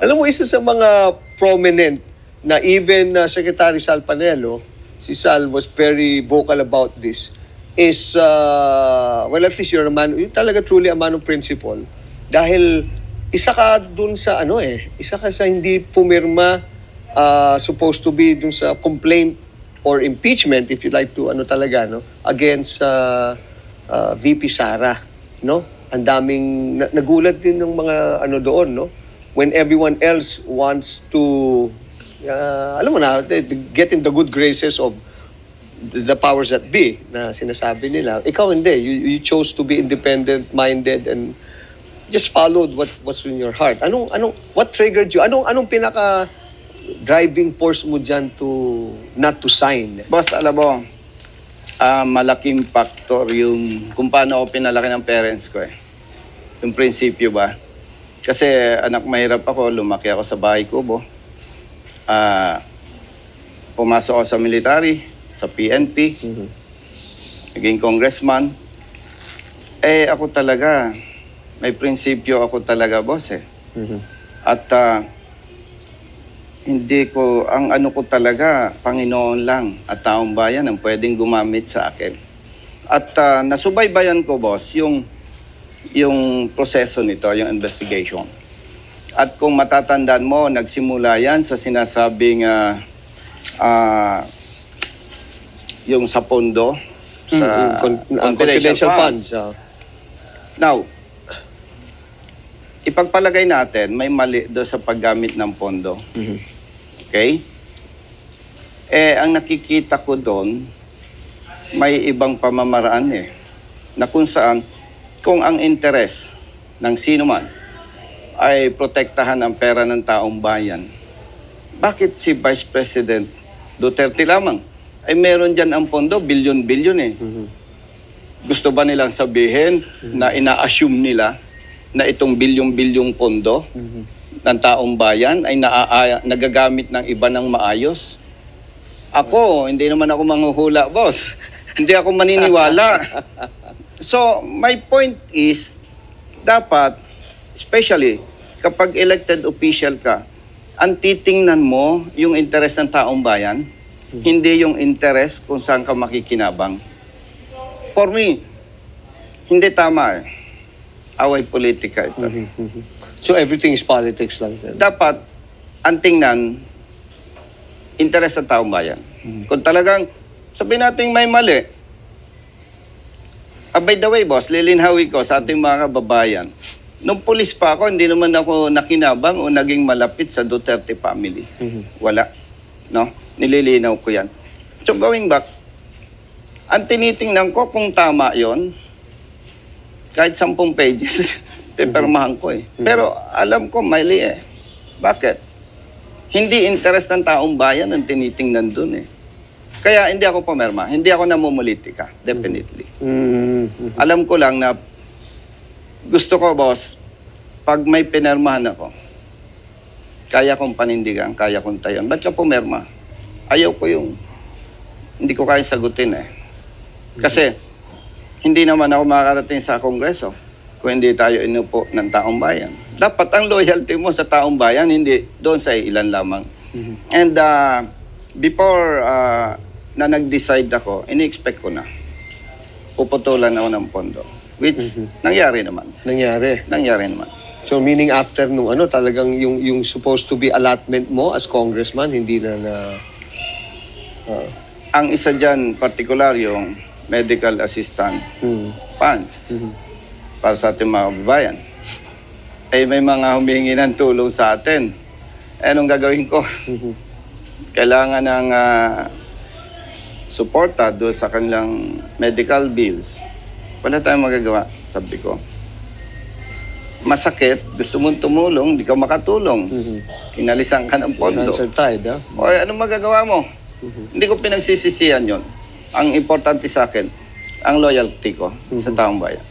Alam mo, isa sa mga prominent na even Secretary Sal Panelo, si Sal was very vocal about this, is, well, at least you're a man, you're talaga truly a man of principle. Dahil isa ka dun sa isa ka sa hindi pumirma, supposed to be dun sa complaint or impeachment, if you like to, against VP Sara, no? Ang daming, nagulat din ng mga doon, no? When everyone else wants to, alam mo na, get in the good graces of the powers that be na sinasabi nila. Ikaw hindi. You chose to be independent-minded and just followed what's in your heart. What triggered you? Anong pinaka-driving force mo dyan to not to sign? Boss, alam mo, malaking factor yung kung paano ako pinalaki ng parents ko eh. Yung prinsipyo ba? Kasi anak mahirap ako, lumaki ako sa bahay kubo. Pumasok ako sa military, sa PNP, naging congressman. Ako talaga, may prinsipyo ako talaga, boss eh. At hindi ko, ang ko talaga, Panginoon lang at taong bayan ang pwedeng gumamit sa akin. At nasubaybayan ko, boss, yung proseso nito, yung investigation. At kung matatandaan mo, nagsimula yan sa sinasabing yung sa pondo, sa confidential funds. Now, ipagpalagay natin, may mali doon sa paggamit ng pondo. Okay? Ang nakikita ko doon, may ibang pamamaraan na kung saan, kung ang interes ng sino man ay protektahan ang pera ng taong bayan, bakit si Vice President Duterte lamang? Ay meron dyan ang pondo, bilyon-bilyon Gusto ba nilang sabihin na ina-assume nila na itong bilyong-bilyong pondo ng taong bayan ay nagagamit ng iba ng maayos? Ako, hindi naman ako manghuhula, boss. Hindi ako maniniwala. So, my point is, dapat, especially kapag elected official ka, ang titingnan mo yung interes ng taong bayan, hindi yung interes kung saan ka makikinabang. For me, hindi tama away politika ito. So, everything is politics lang. Dapat, ang tingnan, interes ng taong bayan. Kung talagang, sabihin natin may mali, by the way, boss, lilinhawi ko sa ating mga kababayan. Nung pulis pa ako, hindi naman ako nakinabang o naging malapit sa Duterte family. Wala. No? Nililinaw ko yan. So, going back, ang tinitingnan ko kung tama yon, kahit 10 pages, pepermahan ko Pero alam ko, mali Bakit? Hindi interes ng taong bayan ang tinitingnan dun Kaya hindi ako pumirma. Hindi ako namumulitika. Definitely. Alam ko lang na gusto ko, boss, pag may pinirmahan ako, kaya kong panindigan, kaya kong tayon. Ba't ka pumirma? Ayaw ko hindi ko kaya sagutin Kasi, hindi naman ako makakarating sa Kongreso kung hindi tayo inupo ng taong bayan. Dapat ang loyalty mo sa taong bayan, hindi doon sa ilan lamang. And before na nag-decide ako, ini-expect ko na. Puputulan ako ng pondo. Which, nangyari naman. Nangyari naman. So, meaning after nung talagang yung supposed to be allotment mo as congressman, hindi na Ang isa dyan, particular, yung medical assistant funds para sa ating mga kababayan. May mga humingi ng tulong sa atin. Anong gagawin ko? Kailangan ng suporta doon sa kanilang medical bills. Wala tayong magagawa, sabi ko. Masakit, gusto mong tumulong, di ka makatulong. Inalisan ka ng pondo. O anong magagawa mo? Hindi ko pinagsisisihan yon. Ang importante sa akin, ang loyalty ko sa taong bayan.